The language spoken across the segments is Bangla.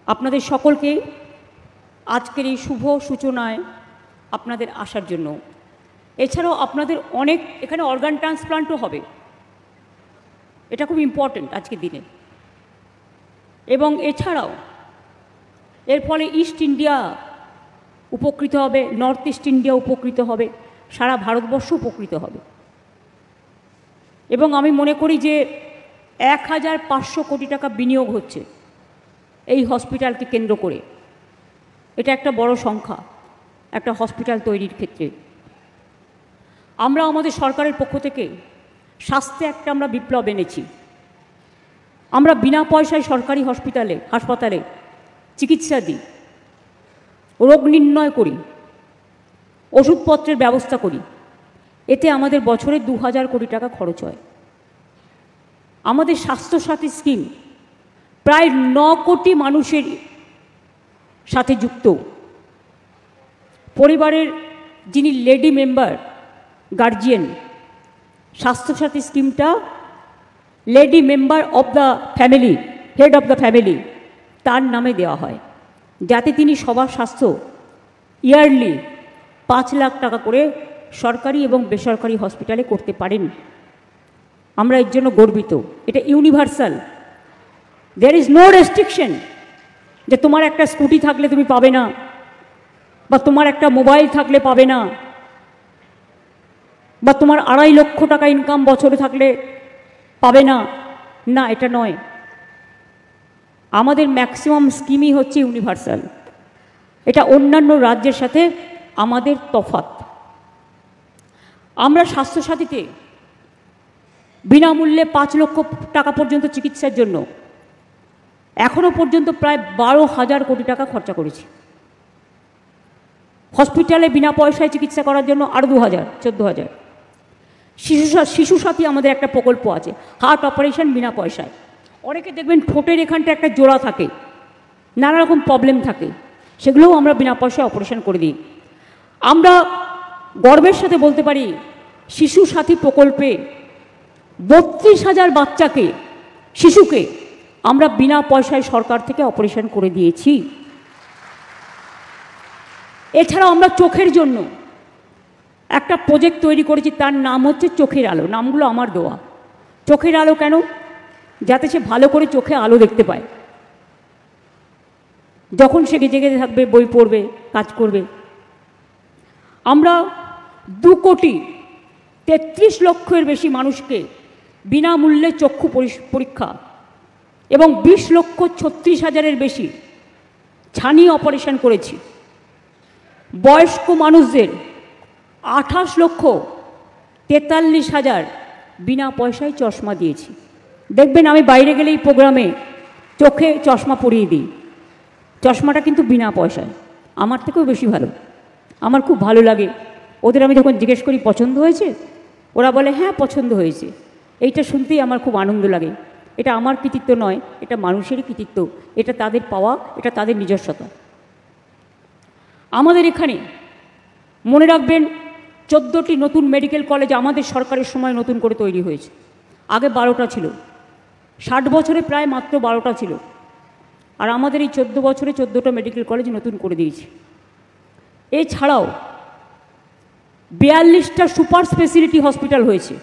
আপনাদের সকলকে আজকের এই শুভ সূচনায় আপনাদের আসার জন্য। এছাড়াও আপনাদের অনেক এখানে অর্গান ট্রান্সপ্লান্টও হবে, এটা খুব ইম্পর্ট্যান্ট আজকের দিনে। এবং এছাড়াও এর ফলে ইস্ট ইন্ডিয়া উপকৃত হবে, নর্থ ইস্ট ইন্ডিয়া উপকৃত হবে, সারা ভারতবর্ষ উপকৃত হবে। এবং আমি মনে করি যে 1500 কোটি টাকা বিনিয়োগ হচ্ছে এই হসপিটালকে কেন্দ্র করে। এটা একটা বড় সংখ্যা একটা হসপিটাল তৈরির ক্ষেত্রে। আমরা আমাদের সরকারের পক্ষ থেকে স্বাস্থ্যে একটা আমরা বিপ্লব এনেছি। আমরা বিনা পয়সায় সরকারি হাসপাতালে চিকিৎসা দিই, রোগ নির্ণয় করি, ওষুধপত্রের ব্যবস্থা করি। এতে আমাদের বছরে 2000 কোটি টাকা খরচ হয়। আমাদের স্বাস্থ্যসাথী স্কিম প্রায় 9 কোটি মানুষের সাথে যুক্ত। পরিবারের যিনি লেডি মেম্বার গার্জিয়ান, স্বাস্থ্যসাথী স্কিমটা lady member of the family, head of the family, তার নামে দেওয়া হয়, যাতে তিনি সবার স্বাস্থ্য ইয়ারলি 5 লাখ টাকা করে সরকারি এবং বেসরকারি হসপিটালে করতে পারেন। আমরা এর জন্য গর্বিত। এটা universal, there is no restriction যে তোমার একটা স্কুটি থাকলে তুমি পাবে না, বা তোমার একটা মোবাইল থাকলে পাবে না, বা তোমার 2.5 লক্ষ টাকা ইনকাম বছরে থাকলে পাবে না। না, এটা নয়। আমাদের ম্যাক্সিমাম স্কিমই হচ্ছে ইউনিভার্সাল। এটা অন্যান্য রাজ্যের সাথে আমাদের তফাৎ। আমরা স্বাস্থ্যসাথীতে বিনামূল্যে 5 লক্ষ টাকা পর্যন্ত চিকিৎসার জন্য এখনও পর্যন্ত প্রায় 12,000 কোটি টাকা খরচা করেছি। হসপিটালে বিনা পয়সায় চিকিৎসা করার জন্য আরও 2,000, 14,000। শিশু সাথী আমাদের একটা প্রকল্প আছে, হার্ট অপারেশন বিনা পয়সায়। অনেকে দেখবেন ঠোঁটের এখানটা একটা জোড়া থাকে, নানা রকম প্রবলেম থাকে, সেগুলোও আমরা বিনা পয়সায় অপারেশন করে দিই। আমরা গর্বের সাথে বলতে পারি শিশু সাথী প্রকল্পে 32,000 শিশুকে আমরা বিনা পয়সায় সরকার থেকে অপারেশন করে দিয়েছি। এছাড়াও আমরা চোখের জন্য একটা প্রজেক্ট তৈরি করেছি, তার নাম হচ্ছে চোখের আলো। নামগুলো আমার দেওয়া। চোখের আলো কেন? যাতে সে ভালো করে চোখে আলো দেখতে পায়, যখন সে জেগে থাকবে, বই পড়বে, কাজ করবে। আমরা 2,33 লক্ষের বেশি মানুষকে বিনামূল্যে চক্ষু পরীক্ষা এবং 20,36,000-এর বেশি ছানি অপারেশন করেছি। বয়স্ক মানুষদের 28,43,000 বিনা পয়সায় চশমা দিয়েছি। দেখবেন আমি বাইরে গেলেই প্রোগ্রামে চোখে চশমা পরিয়ে দিই। চশমাটা কিন্তু বিনা পয়সায়, আমার থেকেও বেশি ভালো। আমার খুব ভালো লাগে। ওদের আমি যখন জিজ্ঞেস করি পছন্দ হয়েছে, ওরা বলে হ্যাঁ পছন্দ হয়েছে। এইটা শুনতেই আমার খুব আনন্দ লাগে। এটা আমার কৃতিত্ব নয়, এটা মানুষেরই কৃতিত্ব। এটা তাদের পাওয়া, এটা তাদের নিজস্বতা। আমাদের এখানে মনে রাখবেন 14টি নতুন মেডিকেল কলেজ আমাদের সরকারের সময় নতুন করে তৈরি হয়েছে। আগে 12টা ছিল। 60 বছরে প্রায় মাত্র 12টা ছিল। আর আমাদের এই 14 বছরে 14টা মেডিকেল কলেজ নতুন করে দিয়েছে। এছাড়াও 42টা সুপার স্পেশালিটি হসপিটাল হয়েছে।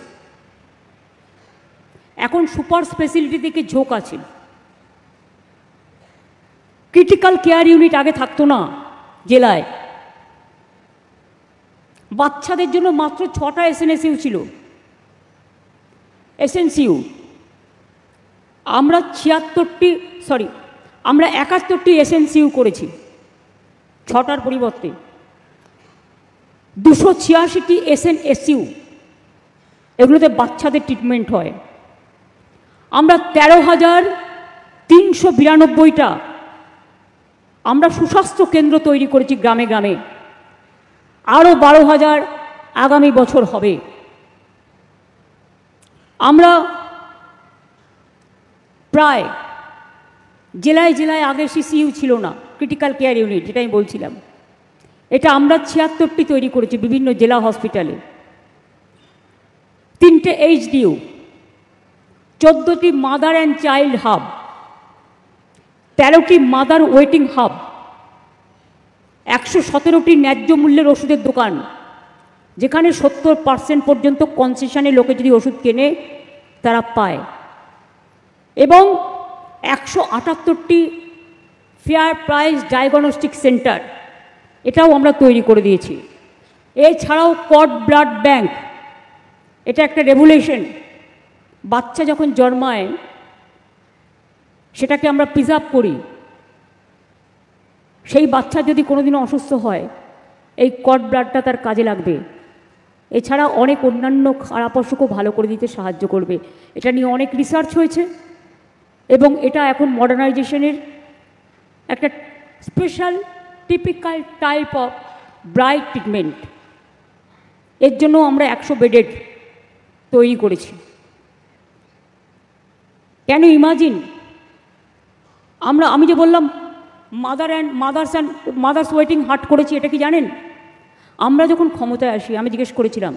এখন সুপার স্পেশালিটি থেকে ঝোঁক আছে। ক্রিটিক্যাল কেয়ার ইউনিট আগে থাকতো না জেলায়। বাচ্চাদের জন্য মাত্র 6টা এসএনএসইউ ছিল, এসএনসিইউ। আমরা 71টি এসএনসিইউ করেছি 6টার পরিবর্তে। 286টি এসএনএসইউ, এগুলোতে বাচ্চাদের ট্রিটমেন্ট হয়। আমরা 13,392টা আমরা সুস্বাস্থ্য কেন্দ্র তৈরি করেছি গ্রামে গ্রামে। আরও 12,000 আগামী বছর হবে। আমরা প্রায় জেলায় জেলায় আগে সিসিইউ ছিল না, ক্রিটিক্যাল কেয়ার ইউনিট, যেটা আমি বলছিলাম। এটা আমরা 76টি তৈরি করেছি বিভিন্ন জেলা হসপিটালে। 3টে এইচডিইউ, 14টি মাদার অ্যান্ড চাইল্ড হাব, 13টি মাদার ওয়েটিং হাব, 117টি ন্যায্য মূল্যের ওষুধের দোকান, যেখানে 70% পর্যন্ত কনসেশনে লোকে যদি ওষুধ কেনে তারা পায়, এবং 178টি ফেয়ার প্রাইস ডায়াগনস্টিক সেন্টার, এটাও আমরা তৈরি করে দিয়েছি। এছাড়াও কড ব্লাড ব্যাংক, এটা একটা রেগুলেশন। বাচ্চা যখন জন্মায় সেটাকে আমরা প্রিজার্ভ করি, সেই বাচ্চা যদি কোনোদিনও অসুস্থ হয় এই কড ব্লাডটা তার কাজে লাগবে। এছাড়া অনেক অন্যান্য খারাপ অসুখও ভালো করে দিতে সাহায্য করবে। এটা নিয়ে অনেক রিসার্চ হয়েছে এবং এটা এখন মডার্নাইজেশনের একটা special typical type of bright treatment. এর জন্য আমরা 100 বেডেড তৈরি করেছি। কেন ইমাজিন, আমি যে বললাম মাদার্স ওয়েটিং হার্ট করেছি, এটা কি জানেন? আমরা যখন ক্ষমতায় আসি আমি জিজ্ঞেস করেছিলাম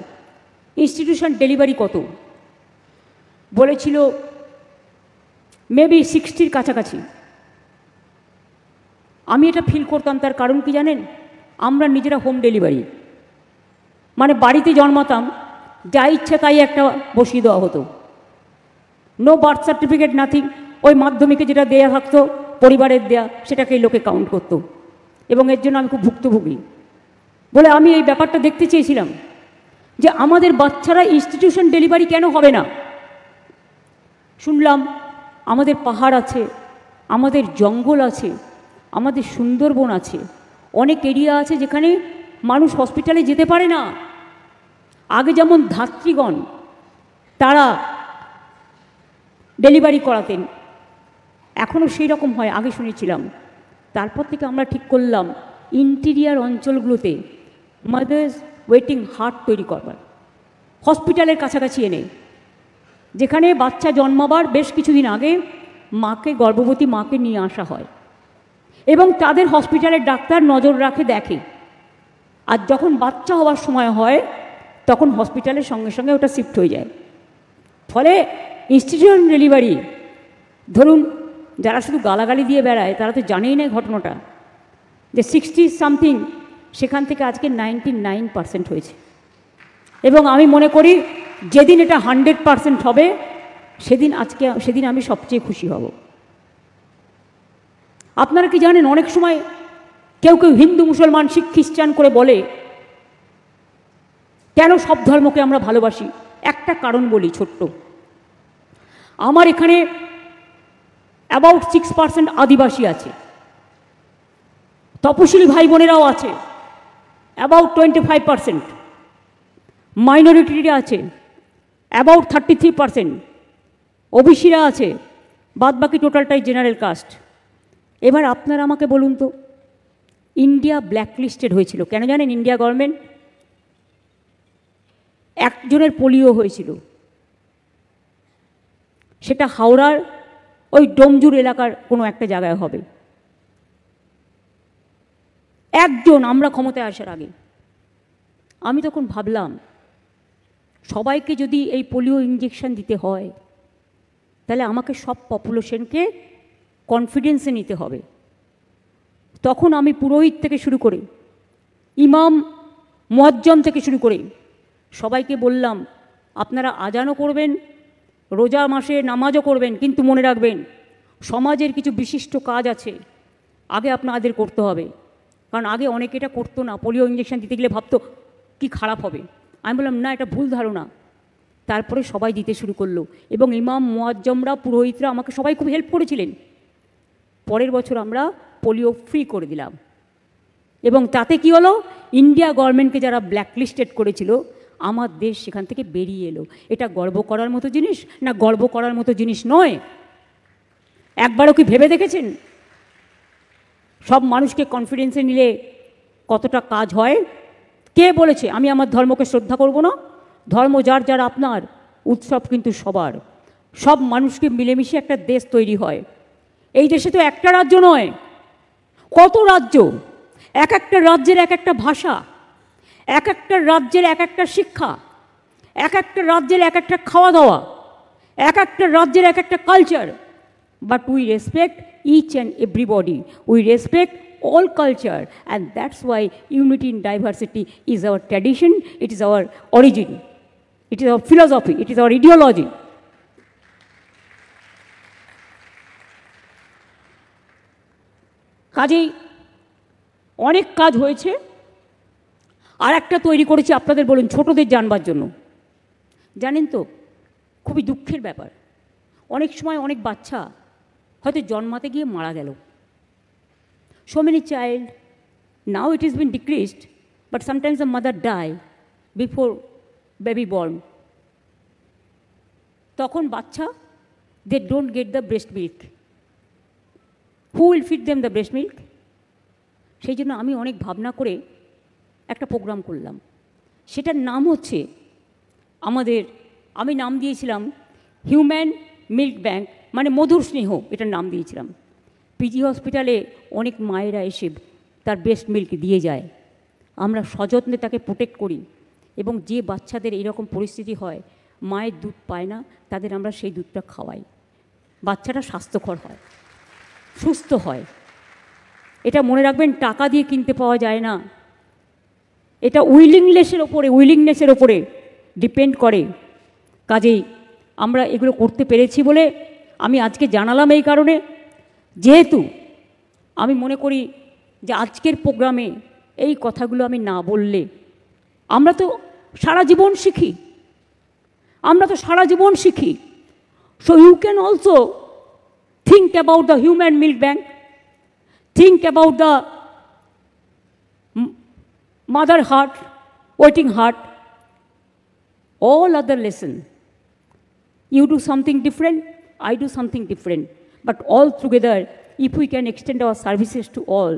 ইনস্টিটিউশন ডেলিভারি কত, বলেছিল মেবি 60-র কাছাকাছি। আমি এটা ফিল করতাম, তার কারণ কি জানেন? আমরা নিজেরা হোম ডেলিভারি, মানে বাড়িতে জন্মাতাম, যা ইচ্ছা তাই একটা বসিয়ে দেওয়া হতো, নো বার্থ সার্টিফিকেট, নাথিং। ওই মাধ্যমিকে যেটা দেয়া থাকতো পরিবারের দেয়া, সেটাকেই লোকে কাউন্ট করতো, এবং এর জন্য আমি খুব ভুক্তভোগী। বলে আমি এই ব্যাপারটা দেখতে চেয়েছিলাম যে আমাদের বাচ্চারা ইনস্টিটিউশন ডেলিভারি কেন হবে না। শুনলাম আমাদের পাহাড় আছে, আমাদের জঙ্গল আছে, আমাদের সুন্দরবন আছে, অনেক এরিয়া আছে যেখানে মানুষ হসপিটালে যেতে পারে না। আগে যেমন ধাত্রীগণ তারা ডেলিভারি করাতেন, এখনও সেই রকম হয়, আগে শুনেছিলাম। তারপর থেকে আমরা ঠিক করলাম ইন্টিরিয়ার অঞ্চলগুলোতে মাদার্স ওয়েটিং হার্ট তৈরি করবার, হসপিটালের কাছাকাছি এনে, যেখানে বাচ্চা জন্মাবার বেশ কিছুদিন আগে গর্ভবতী মাকে নিয়ে আসা হয় এবং তাদের হসপিটালের ডাক্তার নজর রাখে, দেখে। আর যখন বাচ্চা হওয়ার সময় হয় তখন হসপিটালের সঙ্গে সঙ্গে ওটা শিফট হয়ে যায়। ফলে ইনস্টিটিউশন ডেলিভারি, ধরুন যারা শুধু গালাগালি দিয়ে বেড়ায় তারা তো জানেই না ঘটনাটা, যে 60 সেখান থেকে আজকে 99% হয়েছে। এবং আমি মনে করি যেদিন এটা 100% হবে সেদিন আমি সবচেয়ে খুশি হব। আপনারা কি জানেন, অনেক সময় কেউ হিন্দু, মুসলমান, শিখ, খ্রিস্টান করে বলে কেন সব ধর্মকে আমরা ভালোবাসি। একটা কারণ বলি ছোট্ট, আমার এখানে অ্যাবাউট 6% আদিবাসী আছে, তপশিলি ভাই বোনেরাও আছে অ্যাবাউট 25%, মাইনরিটিরা আছে অ্যাবাউট 33%, ওবিসিরা আছে, বাদবাকি টোটালটাই জেনারেল কাস্ট। এবার আপনারা আমাকে বলুন তো, ইন্ডিয়া ব্ল্যাকলিস্টেড হয়েছিল কেন জানেন? ইন্ডিয়া গভর্নমেন্ট, একজনের পোলিও হয়েছিল, সেটা হাওড়ার ওই ডোমজুর এলাকার কোনো একটা জায়গায় হবে। একজন, আমরা ক্ষমতায় আসার আগে। আমি তখন ভাবলাম সবাইকে যদি এই পোলিও ইঞ্জেকশন দিতে হয় তাহলে আমাকে সব পপুলেশনকে কনফিডেন্সে নিতে হবে। তখন আমি পুরোহিত থেকে শুরু করে ইমাম, মুয়াজ্জম থেকে শুরু করে সবাইকে বললাম আপনারা আজানও করবেন, রোজা মাসে নামাজও করবেন, কিন্তু মনে রাখবেন সমাজের কিছু বিশিষ্ট কাজ আছে আগে আপনাদের করতে হবে। কারণ আগে অনেকে এটা করতো না, পোলিও ইঞ্জেকশন দিতে গেলে ভাবতো কি খারাপ হবে। আমি বললাম না, এটা ভুল ধারণা। তারপরে সবাই দিতে শুরু করলো এবং ইমাম, মুয়াজ্জমরা, পুরোহিতরা আমাকে সবাই খুব হেল্প করেছিলেন। পরের বছর আমরা পোলিও ফ্রি করে দিলাম এবং তাতে কি হলো, ইন্ডিয়া গভর্নমেন্টকে যারা ব্ল্যাকলিস্টেড করেছিল আমার দেশ সেখান থেকে বেরিয়ে এলো। এটা গর্ব করার মতো জিনিস না? গর্ব করার মতো জিনিস নয়। একবারও কি ভেবে দেখেছেন সব মানুষকে কনফিডেন্সে নিলে কতটা কাজ হয়? কে বলেছে আমি আমার ধর্মকে শ্রদ্ধা করব না? ধর্ম যার যার আপনার, উৎসব কিন্তু সবার। সব মানুষকে মিলেমিশে একটা দেশ তৈরি হয়। এই দেশে তো একটা রাজ্য নয়, কত রাজ্য, এক একটা রাজ্যের এক একটা ভাষা, এক একটা রাজ্যের এক একটা শিক্ষা, এক একটা রাজ্যের এক একটা খাওয়া দাওয়া, এক একটা রাজ্যের এক একটা culture. but we respect each and everybody. We respect all culture, and that's why unity in diversity is our tradition, it is our origin, it is our philosophy, it is our ideology. কাজেই অনেক কাজ হয়েছে, আর একটা তৈরি করেছি আপনাদের বলুন ছোটদের জানবার জন্য। জানেন তো খুবই দুঃখের ব্যাপার, অনেক সময় অনেক বাচ্চা হয়তো জন্মাতে গিয়ে মারা গেল। So many child, now it has been decreased, but sometimes the mother die before baby born. তখন বাচ্চা, they don't get the breast milk. Who will feed them the breast milk? সেই জন্য আমি অনেক ভাবনা করে একটা প্রোগ্রাম করলাম, সেটার নাম হচ্ছে আমি নাম দিয়েছিলাম হিউম্যান মিল্ক ব্যাংক, মানে মধুর স্নেহ, এটার নাম দিয়েছিলাম। পিজি হসপিটালে অনেক মায়েরা এসে তার ব্রেস্ট মিল্ক দিয়ে যায়, আমরা সযত্নে তাকে প্রোটেক্ট করি, এবং যে বাচ্চাদের এইরকম পরিস্থিতি হয় মায়ের দুধ পায় না, তাদের আমরা সেই দুধটা খাওয়াই, বাচ্চাটা স্বাস্থ্যকর হয়, সুস্থ হয়। এটা মনে রাখবেন, টাকা দিয়ে কিনতে পাওয়া যায় না, এটা উইলিংনেসের ওপরে ডিপেন্ড করে। কাজেই আমরা এগুলো করতে পেরেছি বলে আমি আজকে জানালাম, এই কারণে যেহেতু আমি মনে করি যে আজকের প্রোগ্রামে এই কথাগুলো আমি না বললে, আমরা তো সারা জীবন শিখি, so you can also think about the human milk bank, think about the mother heart, waiting heart, all other lesson. You do something different, I do something different, but all together, if we can extend our services to all,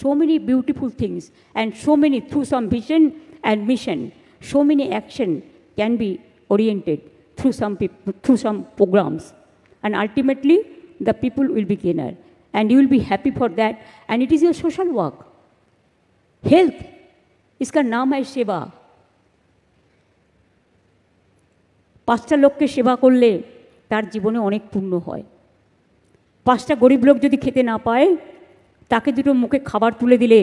so many beautiful things, and so many, through some vision and mission, so many action can be oriented through some programs, and ultimately the people will be gainer, and you will be happy for that, and it is your social work. Health, iska naam hai seva. 5টা লোককে সেবা করলে তার জীবনে অনেক পুণ্য হয়। 5টা গরিব লোক যদি খেতে না পায়, তাকে দুটো মুখে খাবার তুলে দিলে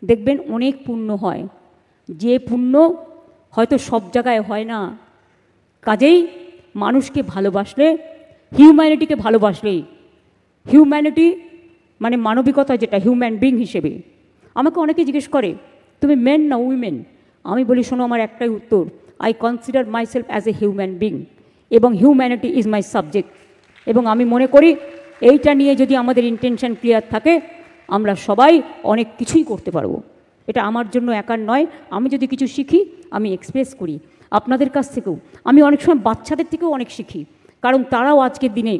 দেখবেন অনেক পুণ্য হয়, যে পুণ্য হয়তো সব জায়গায় হয় না। কাজেই মানুষকে ভালোবাসলে, হিউম্যানিটিকে ভালোবাসলেই, হিউম্যানিটি মানে মানবিকতা, যেটা হিউম্যান বিং হিসেবে। আমাকে অনেকে জিজ্ঞেস করে তুমি মেন না উইমেন, আমি বলি শোনো, আমার একটাই উত্তর, I consider myself as a human being, এবং হিউম্যানিটি ইজ মাই সাবজেক্ট। এবং আমি মনে করি এইটা নিয়ে যদি আমাদের ইন্টেনশন ক্লিয়ার থাকে, আমরা সবাই অনেক কিছুই করতে পারবো। এটা আমার জন্য একার নয়, আমি যদি কিছু শিখি আমি এক্সপ্রেস করি আপনাদের কাছ থেকেও। আমি অনেক সময় বাচ্চাদের থেকেও অনেক শিখি, কারণ তারাও আজকের দিনে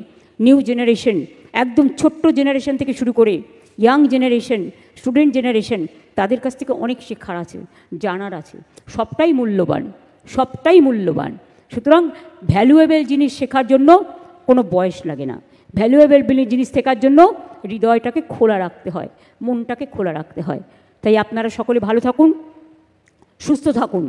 নিউ জেনারেশন, একদম ছোট্ট জেনারেশন থেকে শুরু করে ইয়াং জেনারেশন, স্টুডেন্ট জেনারেশন, তাদের কাছ থেকে অনেক শেখার আছে, জানার আছে। সবটাই মূল্যবান। সুতরাং ভ্যালুয়েবল জিনিস শেখার জন্য কোনো বয়স লাগে না, ভ্যালুয়েবল জিনিস শেখার জন্য হৃদয়টাকে খোলা রাখতে হয়, মনটাকে খোলা রাখতে হয়। তাই আপনারা সকলে ভালো থাকুন, সুস্থ থাকুন।